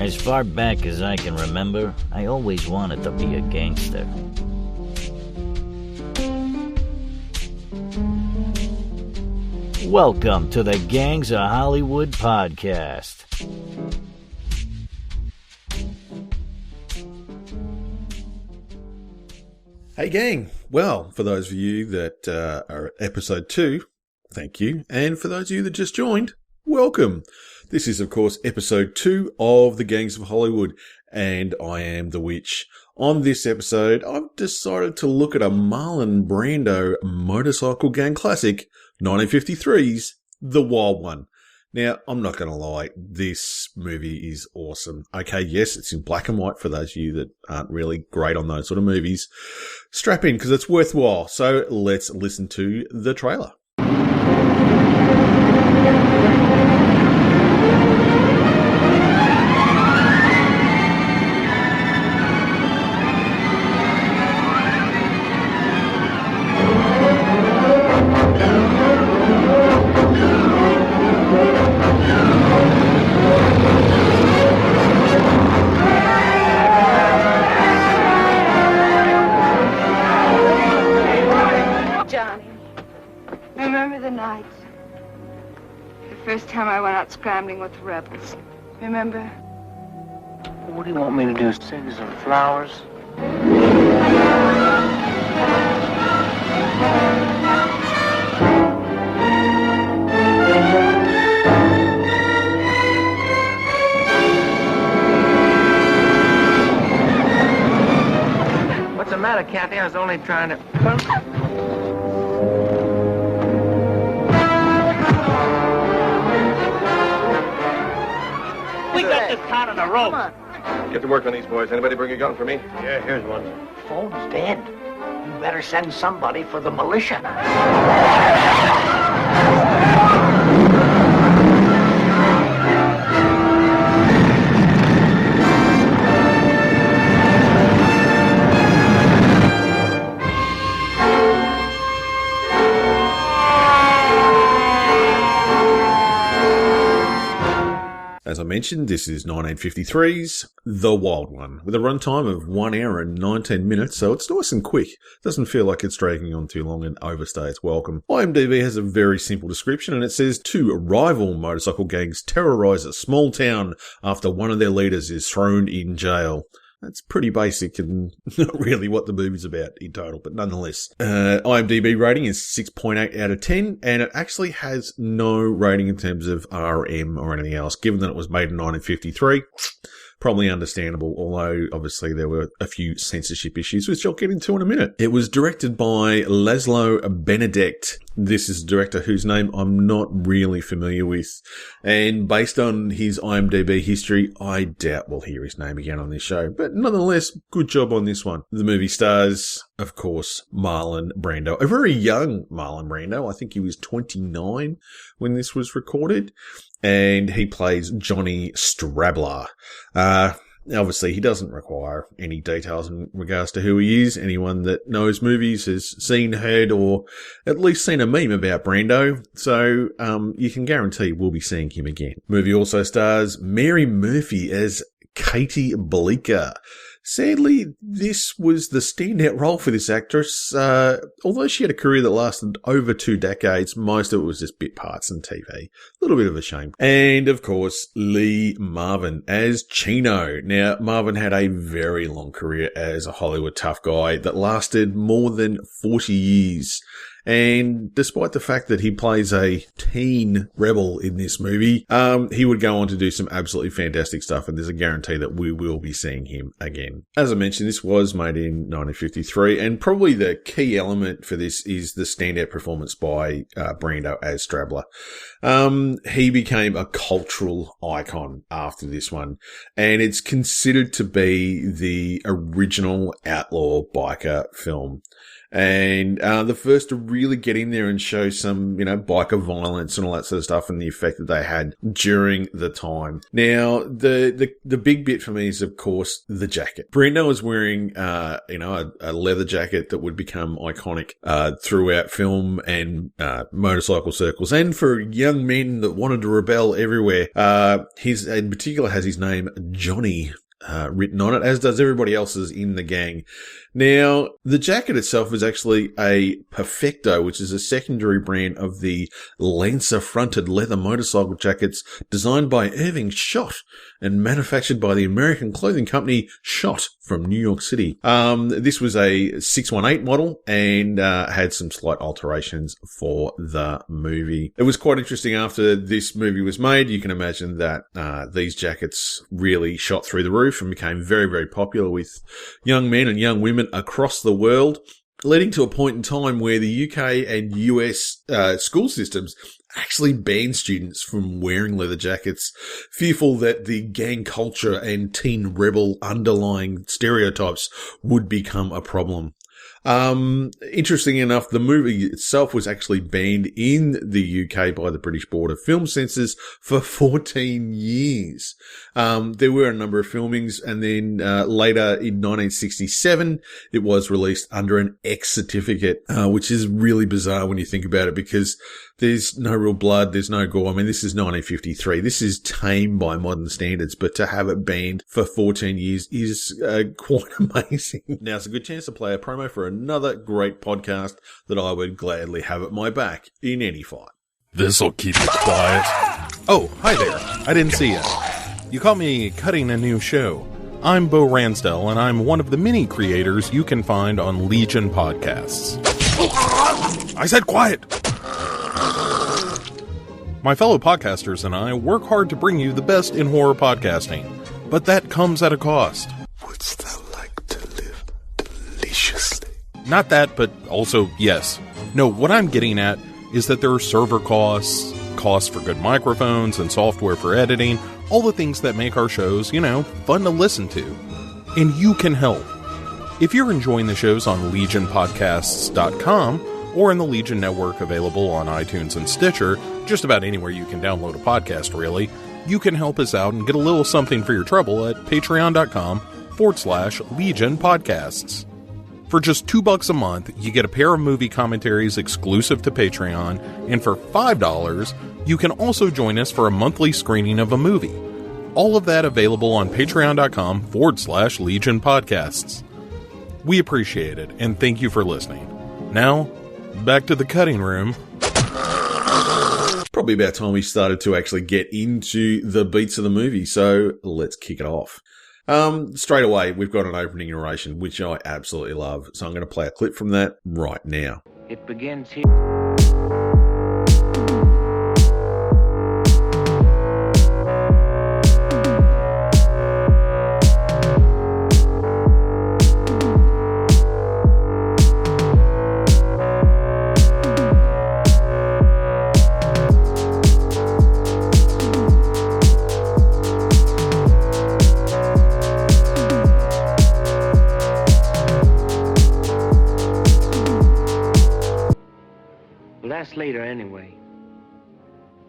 As far back as I can remember, I always wanted to be a gangster. Welcome to the Gangs of Hollywood podcast. Hey gang, well, for those of you that are at episode 2, thank you. And for those of you that just joined, welcome. This is, of course, episode 2 of the Gangs of Hollywood, and I am the Witch. On this episode, I've decided to look at a Marlon Brando motorcycle gang classic, 1953's The Wild One. Now, I'm not going to lie, this movie is awesome. Okay, yes, it's in black and white for those of you that aren't really great on those sort of movies. Strap in, because it's worthwhile. So let's listen to the trailer. First time I went out scrambling with the rebels. Remember? What do you want me to do? Send you some flowers? What's the matter, Kathy? I was only trying to... This town on the road. Come on. Get to work on these boys. Anybody bring a gun for me? Yeah, here's one. Phone's dead. You better send somebody for the militia. As I mentioned, this is 1953's The Wild One, with a runtime of 1 hour and 19 minutes, so it's nice and quick. Doesn't feel like it's dragging on too long and overstay its welcome. IMDb has a very simple description, and it says, 2 rival motorcycle gangs terrorise a small town after one of their leaders is thrown in jail. That's pretty basic and not really what the movie's about in total, but nonetheless. IMDb rating is 6.8 out of 10, and it actually has no rating in terms of RM or anything else, given that it was made in 1953. Probably understandable, although obviously there were a few censorship issues, which I'll get into in a minute. It was directed by Laszlo Benedek. This is a director whose name I'm not really familiar with. And based on his IMDb history, I doubt we'll hear his name again on this show. But nonetheless, good job on this one. The movie stars, of course, Marlon Brando. A very young Marlon Brando. I think he was 29 when this was recorded. And he plays Johnny Strabler. Obviously, he doesn't require any details in regards to who he is. Anyone that knows movies has seen, heard, or at least seen a meme about Brando. So, you can guarantee we'll be seeing him again. Movie also stars Mary Murphy as Katie Bleecker. Sadly, this was the standout role for this actress. Although she had a career that lasted over 2 decades, most of it was just bit parts on TV. A little bit of a shame. And, of course, Lee Marvin as Chino. Now, Marvin had a very long career as a Hollywood tough guy that lasted more than 40 years. And despite the fact that he plays a teen rebel in this movie, he would go on to do some absolutely fantastic stuff, and there's a guarantee that we will be seeing him again. As I mentioned, this was made in 1953, and probably the key element for this is the standout performance by Brando as Strabler. He became a cultural icon after this one, and it's considered to be the original outlaw biker film. And the first to really get in there and show some, biker violence and all that sort of stuff and the effect that they had during the time. Now, the big bit for me is, of course, the jacket. Brando was wearing, a leather jacket that would become iconic throughout film and motorcycle circles. And for young men that wanted to rebel everywhere, his in particular has his name Johnny written on it, as does everybody else's in the gang. Now, the jacket itself is actually a Perfecto, which is a secondary brand of the Lancer-fronted leather motorcycle jackets designed by Irving Schott and manufactured by the American clothing company Schott from New York City. This was a 618 model and had some slight alterations for the movie. It was quite interesting after this movie was made. You can imagine that these jackets really shot through the roof and became very, very popular with young men and young women across the world, leading to a point in time where the UK and US school systems actually banned students from wearing leather jackets, fearful that the gang culture and teen rebel underlying stereotypes would become a problem. Interesting enough, the movie itself was actually banned in the UK by the British Board of Film Censors for 14 years. There were a number of filmings, and then later in 1967, it was released under an X certificate, which is really bizarre when you think about it, because there's no real blood, there's no gore. I mean, this is 1953. This is tame by modern standards, but to have it banned for 14 years is quite amazing. Now, it's a good chance to play a promo for another great podcast that I would gladly have at my back in any fight. This'll keep it quiet. Oh, hi there. I didn't see you. You caught me cutting a new show. I'm Bo Ransdell, and I'm one of the many creators you can find on Legion Podcasts. I said quiet! My fellow podcasters and I work hard to bring you the best in horror podcasting, but that comes at a cost. Wouldst thou like to live deliciously? Not that, but also yes. No, what I'm getting at is that there are server costs, costs for good microphones and software for editing, all the things that make our shows, fun to listen to. And you can help. If you're enjoying the shows on LegionPodcasts.com or in the Legion Network available on iTunes and Stitcher, just about anywhere you can download a podcast, really, you can help us out and get a little something for your trouble at patreon.com/Legion Podcasts. For just $2 a month, you get a pair of movie commentaries exclusive to Patreon, and for $5, you can also join us for a monthly screening of a movie. All of that available on patreon.com/Legion Podcasts. We appreciate it, and thank you for listening. Now, back to the cutting room. Probably about time we started to actually get into the beats of the movie, so let's kick it off. Straight away, we've got an opening narration, which I absolutely love, so I'm going to play a clip from that right now. It begins here. That's later anyway.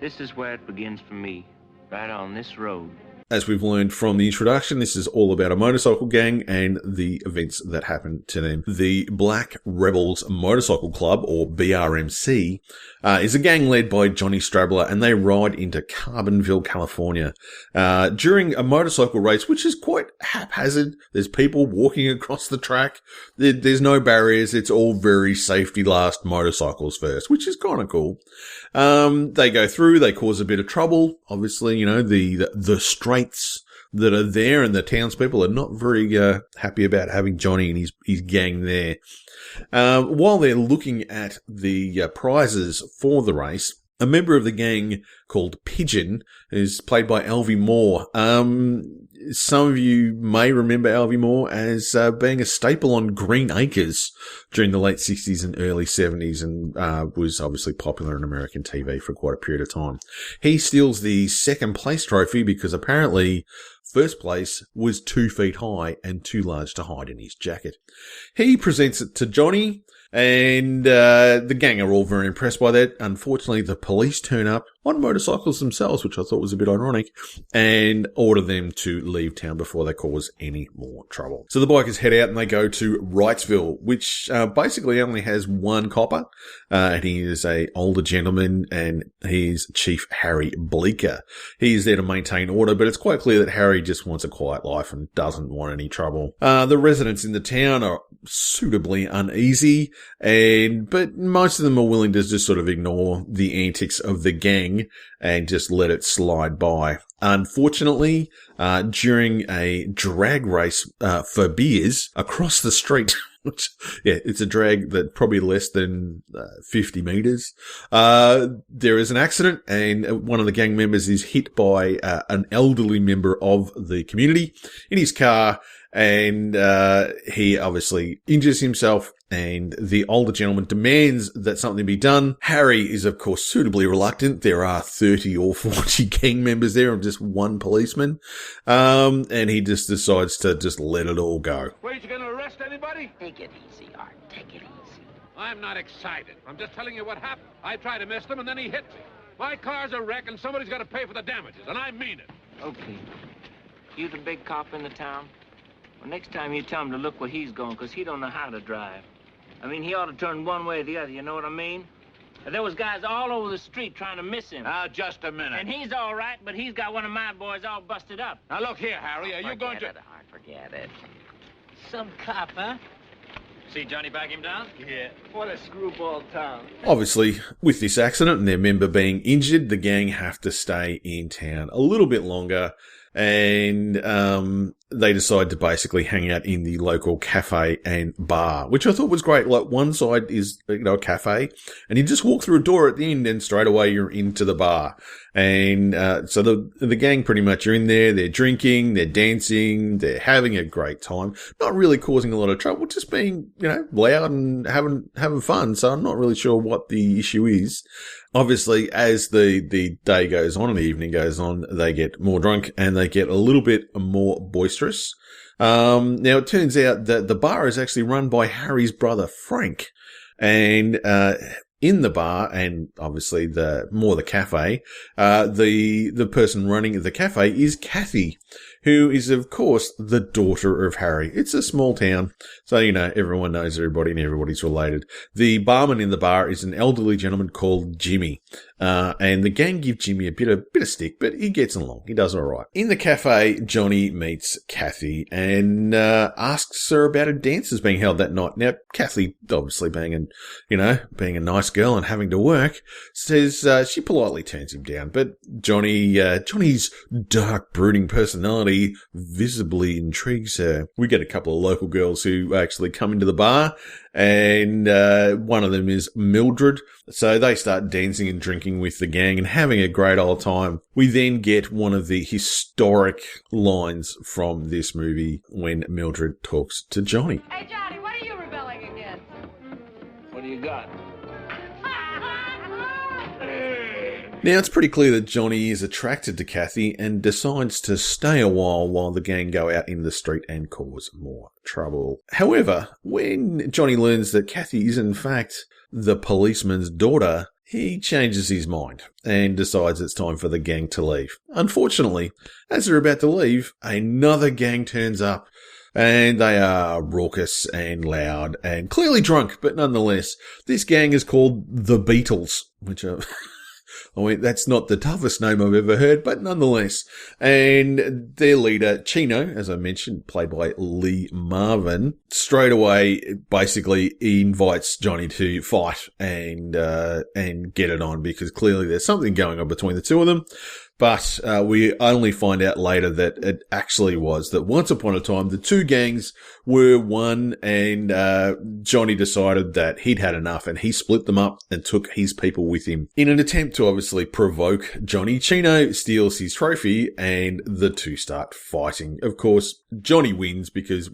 This is where it begins for me, right on this road. As we've learned from the introduction, this is all about a motorcycle gang and the events that happened to them. The Black Rebels Motorcycle Club, or BRMC, is a gang led by Johnny Strabler, and they ride into Carbonville, California, during a motorcycle race, which is quite haphazard. There's people walking across the track. There's no barriers. It's all very safety last, motorcycles first, which is kind of cool. They go through, they cause a bit of trouble. Obviously, the straights that are there and the townspeople are not very happy about having Johnny and his gang there. While they're looking at the prizes for the race, a member of the gang called Pigeon is played by Alvy Moore. Some of you may remember Alvy Moore as being a staple on Green Acres during the late 60s and early 70s, and was obviously popular in American TV for quite a period of time. He steals the second place trophy because apparently first place was 2 feet high and too large to hide in his jacket. He presents it to Johnny, And the gang are all very impressed by that. Unfortunately, the police turn up on motorcycles themselves, which I thought was a bit ironic, and order them to leave town before they cause any more trouble. So the bikers head out and they go to Wrightsville, which basically only has one copper, and he is a older gentleman, and he's Chief Harry Bleecker. He's there to maintain order, but it's quite clear that Harry just wants a quiet life and doesn't want any trouble. The residents in the town are suitably uneasy, but most of them are willing to just sort of ignore the antics of the gang and just let it slide by. Unfortunately, during a drag race for beers across the street, which, yeah, it's a drag that probably less than 50 meters, there is an accident, and one of the gang members is hit by an elderly member of the community in his car, and he obviously injures himself, and the older gentleman demands that something be done. Harry is, of course, suitably reluctant. There are 30 or 40 gang members there and just one policeman, and he just decides to just let it all go. Wait, you gonna arrest anybody? Take it easy, Art. Take it easy. I'm not excited. I'm just telling you what happened. I tried to miss him, and then he hit me. My car's a wreck, and somebody's got to pay for the damages, and I mean it. Okay. You the big cop in the town? Well, next time you tell him to look where he's going, because he don't know how to drive. I mean, he ought to turn one way or the other, you know what I mean? There was guys all over the street trying to miss him. Now, just a minute. And he's all right, but he's got one of my boys all busted up. Now, look here, Harry. Are you going to... Forget it. Some cop, huh? See Johnny back him down? Yeah. What a screwball town. Obviously, with this accident and their member being injured, the gang have to stay in town a little bit longer, and they decide to basically hang out in the local cafe and bar, which I thought was great. Like, one side is, a cafe, and you just walk through a door at the end and straight away you're into the bar. And so the gang pretty much are in there. They're drinking, they're dancing, they're having a great time. Not really causing a lot of trouble, just being, loud and having fun. So I'm not really sure what the issue is. Obviously, as the day goes on and the evening goes on, they get more drunk and they get a little bit more boisterous. Now, it turns out that the bar is actually run by Harry's brother, Frank. And in the bar, and obviously the cafe, the person running the cafe is Kathy, who is, of course, the daughter of Harry. It's a small town, so, everyone knows everybody and everybody's related. The barman in the bar is an elderly gentleman called Jimmy, and the gang give Jimmy a bit of stick, but he gets along. He does all right. In the cafe, Johnny meets Kathy and asks her about a dance that's being held that night. Now, Kathy, obviously being a nice girl and having to work, says she politely turns him down, but Johnny's dark, brooding personality visibly intrigues her. We get a couple of local girls who actually come into the bar, and one of them is Mildred. So they start dancing and drinking with the gang and having a great old time. We then get one of the historic lines from this movie when Mildred talks to Johnny. Hey, Johnny, what are you rebelling against? What do you got? Now, it's pretty clear that Johnny is attracted to Kathy and decides to stay a while the gang go out in the street and cause more trouble. However, when Johnny learns that Kathy is in fact the policeman's daughter, he changes his mind and decides it's time for the gang to leave. Unfortunately, as they're about to leave, another gang turns up. And they are raucous and loud and clearly drunk, but nonetheless, this gang is called the Beatles, which are... that's not the toughest name I've ever heard, but nonetheless. And their leader, Chino, as I mentioned, played by Lee Marvin, straight away basically invites Johnny to fight and get it on, because clearly there's something going on between the two of them. But we only find out later that it actually was that once upon a time the two gangs were one, and Johnny decided that he'd had enough and he split them up and took his people with him. In an attempt to obviously provoke Johnny, Chino steals his trophy and the two start fighting. Of course, Johnny wins because,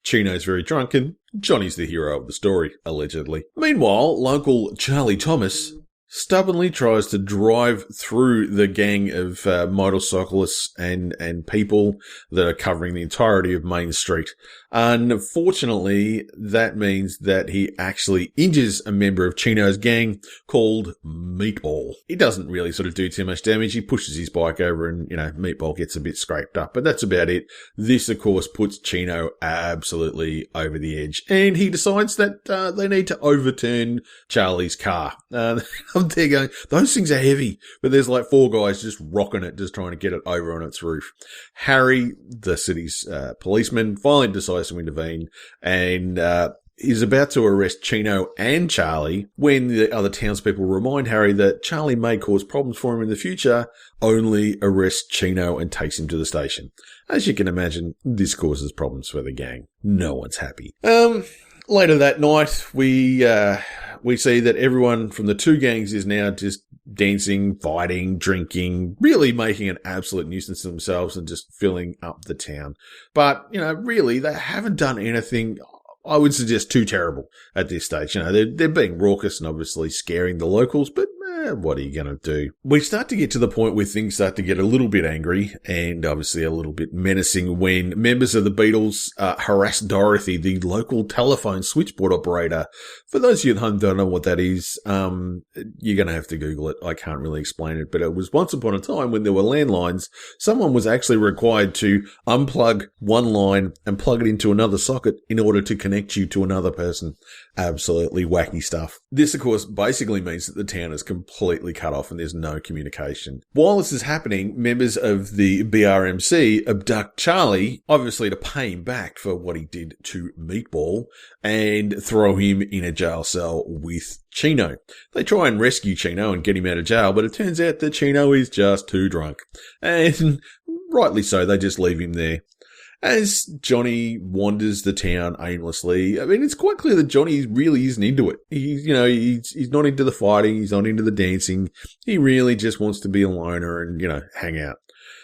Chino's very drunk and Johnny's the hero of the story, allegedly. Meanwhile, local Charlie Thomas stubbornly tries to drive through the gang of motorcyclists and people that are covering the entirety of Main Street. Unfortunately, that means that he actually injures a member of Chino's gang called Meatball. He doesn't really sort of do too much damage. He pushes his bike over and, Meatball gets a bit scraped up, but that's about it. This, of course, puts Chino absolutely over the edge, and he decides that they need to overturn Charlie's car. I'm there going, those things are heavy, but there's like 4 guys just rocking it, just trying to get it over on its roof. Harry, the city's policeman, finally decides to intervene and is about to arrest Chino and Charlie when the other townspeople remind Harry that Charlie may cause problems for him in the future, only arrests Chino and takes him to the station. As you can imagine, this causes problems for the gang. No one's happy. Later that night, we see that everyone from the 2 gangs is now just dancing, fighting, drinking, really making an absolute nuisance of themselves and just filling up the town. But, really, they haven't done anything, I would suggest, too terrible at this stage. They're being raucous and obviously scaring the locals, but what are you going to do? We start to get to the point where things start to get a little bit angry and obviously a little bit menacing when members of the Beatles harass Dorothy, the local telephone switchboard operator. For those of you at home who don't know what that is, you're going to have to Google it. I can't really explain it, but it was once upon a time when there were landlines, someone was actually required to unplug one line and plug it into another socket in order to connect you to another person. Absolutely wacky stuff. This, of course, basically means that the town is completely cut off and there's no communication. While this is happening, members of the BRMC abduct Charlie, obviously to pay him back for what he did to Meatball, and throw him in a jail cell with Chino. They try and rescue Chino and get him out of jail, but it turns out that Chino is just too drunk. And rightly so, they just leave him there. As Johnny wanders the town aimlessly, it's quite clear that Johnny really isn't into it. He's not into the fighting, he's not into the dancing. He really just wants to be a loner and, hang out.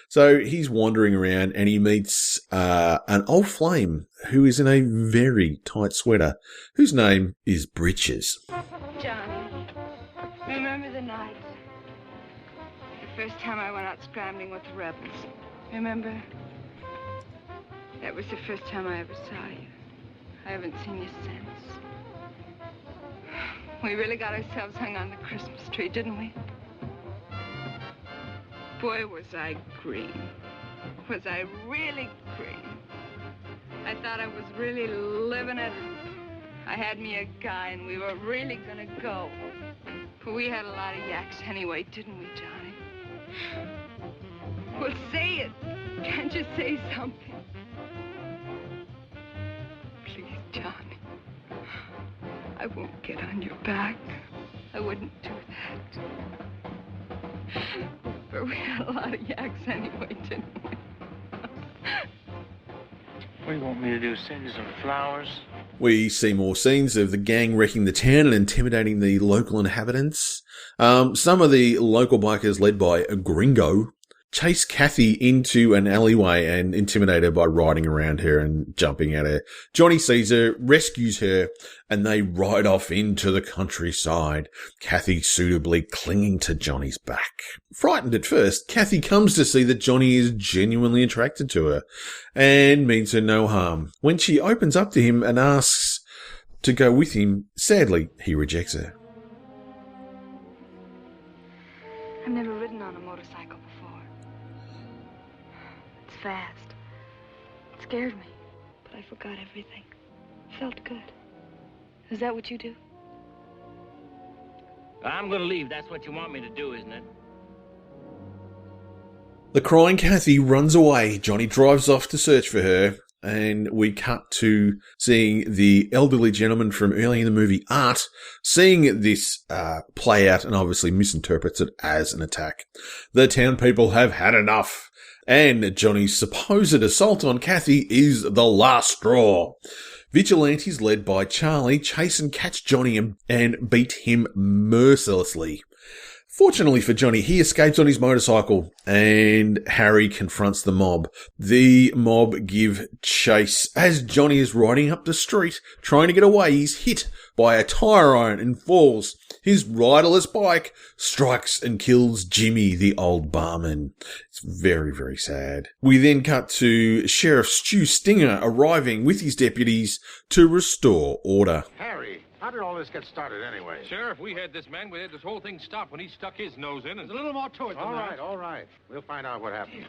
So he's wandering around and he meets an old flame who is in a very tight sweater, whose name is Britches. Johnny, remember the night? The first time I went out scrambling with the rebels. Remember? That was the first time I ever saw you. I haven't seen you since. We really got ourselves hung on the Christmas tree, didn't we? Boy, was I green. Was I really green? I thought I was really living it. I had me a guy and we were really gonna go. But we had a lot of yaks anyway, didn't we, Johnny? Well, say it. Can't you say something? Johnny, I won't get on your back. I wouldn't do that. But we had a lot of yaks anyway, didn't we? What do you want me to do, send you some flowers? We see more scenes of the gang wrecking the town and intimidating the local inhabitants. Some of the local bikers, led by a Gringo, chase Kathy into an alleyway and intimidate her by riding around her and jumping at her. Johnny sees her, rescues her, and they ride off into the countryside, Kathy suitably clinging to Johnny's back. Frightened at first, Kathy comes to see that Johnny is genuinely attracted to her and means her no harm. When she opens up to him and asks to go with him, sadly, he rejects her. I've never ridden on a motorcycle before. It's fast. It scared me, but I forgot everything. Felt good. Is that what you do? I'm gonna leave. That's what you want me to do, isn't it? The crying Kathy runs away. Johnny drives off to search for her, and we cut to seeing the elderly gentleman from early in the movie, Art, seeing this play out and obviously misinterprets it as an attack. The town people have had enough, and Johnny's supposed assault on Kathy is the last straw. Vigilantes led by Charlie chase and catch Johnny and beat him mercilessly. Fortunately for Johnny, he escapes on his motorcycle and Harry confronts the mob. The mob give chase. As Johnny is riding up the street trying to get away, he's hit by a tire iron and falls. His riderless bike strikes and kills Jimmy, the old barman. It's very, very sad. We then cut to Sheriff Stu Stinger arriving with his deputies to restore order. Harry, how did all this get started anyway? Sheriff, we had this man. We had this whole thing stopped when he stuck his nose in. There's a little more to it than that. All right. We'll find out what happened.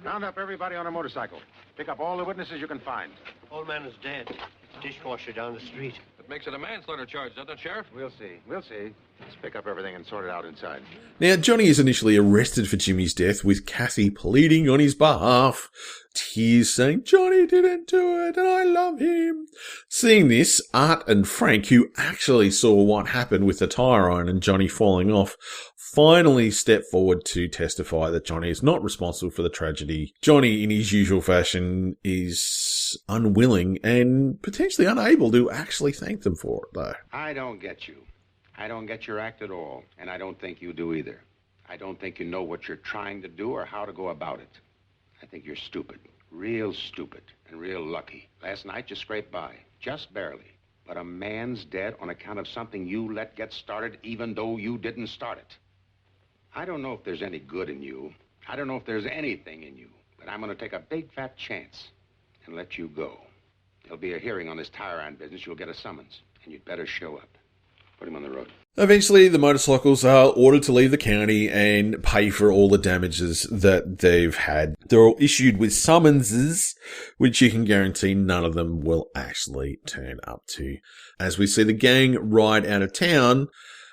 Round up everybody on a motorcycle. Pick up all the witnesses you can find. Old man is dead. Dishwasher down the street. That makes it a manslaughter charge, doesn't it, Sheriff? We'll see. Let's pick up everything and sort it out inside. Now, Johnny is initially arrested for Jimmy's death, with Kathy pleading on his behalf. Tears saying, Johnny didn't do it and I love him. Seeing this, Art and Frank, who actually saw what happened with the tire iron and Johnny falling off, finally step forward to testify that Johnny is not responsible for the tragedy. Johnny, in his usual fashion, is unwilling and potentially unable to actually thank them for it, though. I don't get you. I don't get your act at all, and I don't think you do either. I don't think you know what you're trying to do or how to go about it. I think you're stupid, real stupid, and real lucky. Last night you scraped by, just barely. But a man's dead on account of something you let get started even though you didn't start it. I don't know if there's any good in you. I don't know if there's anything in you. But I'm going to take a big fat chance and let you go. There'll be a hearing on this tire iron business. You'll get a summons, and you'd better show up. Put him on the road. Eventually, the motorcycles are ordered to leave the county and pay for all the damages that they've had. They're all issued with summonses, which you can guarantee none of them will actually turn up to. As we see the gang ride out of town,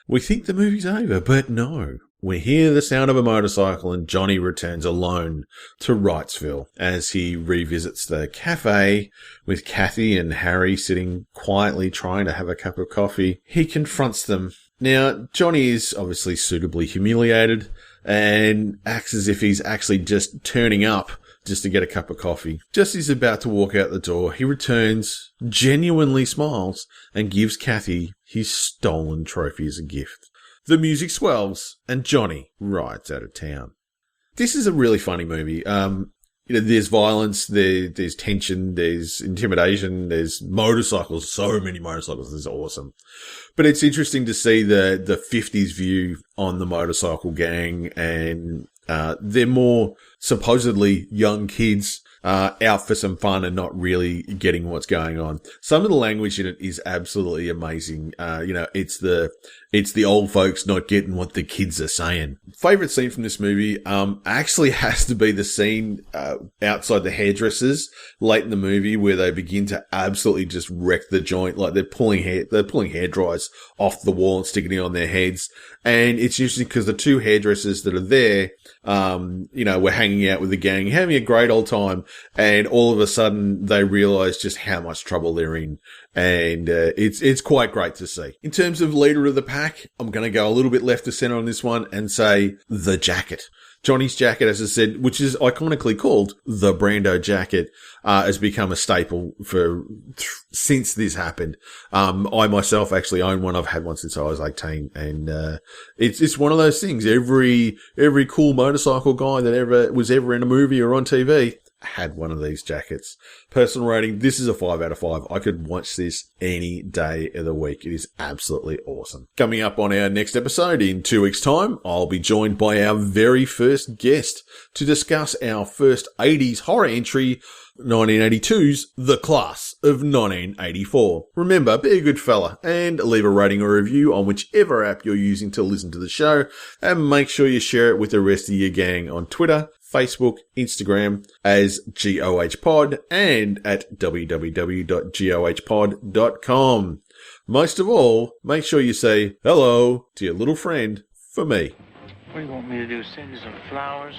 we think the movie's over, but no. We hear the sound of a motorcycle and Johnny returns alone to Wrightsville as he revisits the cafe with Kathy and Harry sitting quietly trying to have a cup of coffee. He confronts them. Now, Johnny is obviously suitably humiliated and acts as if he's actually just turning up just to get a cup of coffee. Just as he's about to walk out the door, he returns, genuinely smiles, and gives Kathy his stolen trophy as a gift. The music swells, and Johnny rides out of town. This is a really funny movie. There's violence, there's tension, there's intimidation, there's motorcycles, so many motorcycles. This is awesome. But it's interesting to see the 50s view on the motorcycle gang, and they're more supposedly young kids out for some fun and not really getting what's going on. Some of the language in it is absolutely amazing. It's the old folks not getting what the kids are saying. Favorite scene from this movie actually has to be the scene outside the hairdressers late in the movie where they begin to absolutely just wreck the joint. Like they're pulling hair dryers off the wall and sticking it on their heads. And it's interesting because the two hairdressers that are there, were hanging out with the gang, having a great old time. And all of a sudden they realize just how much trouble they're in. And it's quite great to see. In terms of leader of the pack, I'm going to go a little bit left of center on this one and say the jacket. Johnny's jacket, as I said, which is iconically called the Brando jacket, has become a staple since this happened. I myself actually own one. I've had one since I was 18, and it's one of those things. Every cool motorcycle guy that was ever in a movie or on TV had one of these jackets. Personal rating, this is a 5 out of 5. I could watch this any day of the week. It is absolutely awesome. Coming up on our next episode in 2 weeks' time, I'll be joined by our very first guest to discuss our first 80s horror entry, 1982's The Class of 1984. Remember, be a good fella and leave a rating or review on whichever app you're using to listen to the show, and make sure you share it with the rest of your gang on Twitter, Facebook, Instagram as GOH Pod, and at www.gohpod.com. Most of all, make sure you say hello to your little friend for me. What do you want me to do? Send you some flowers?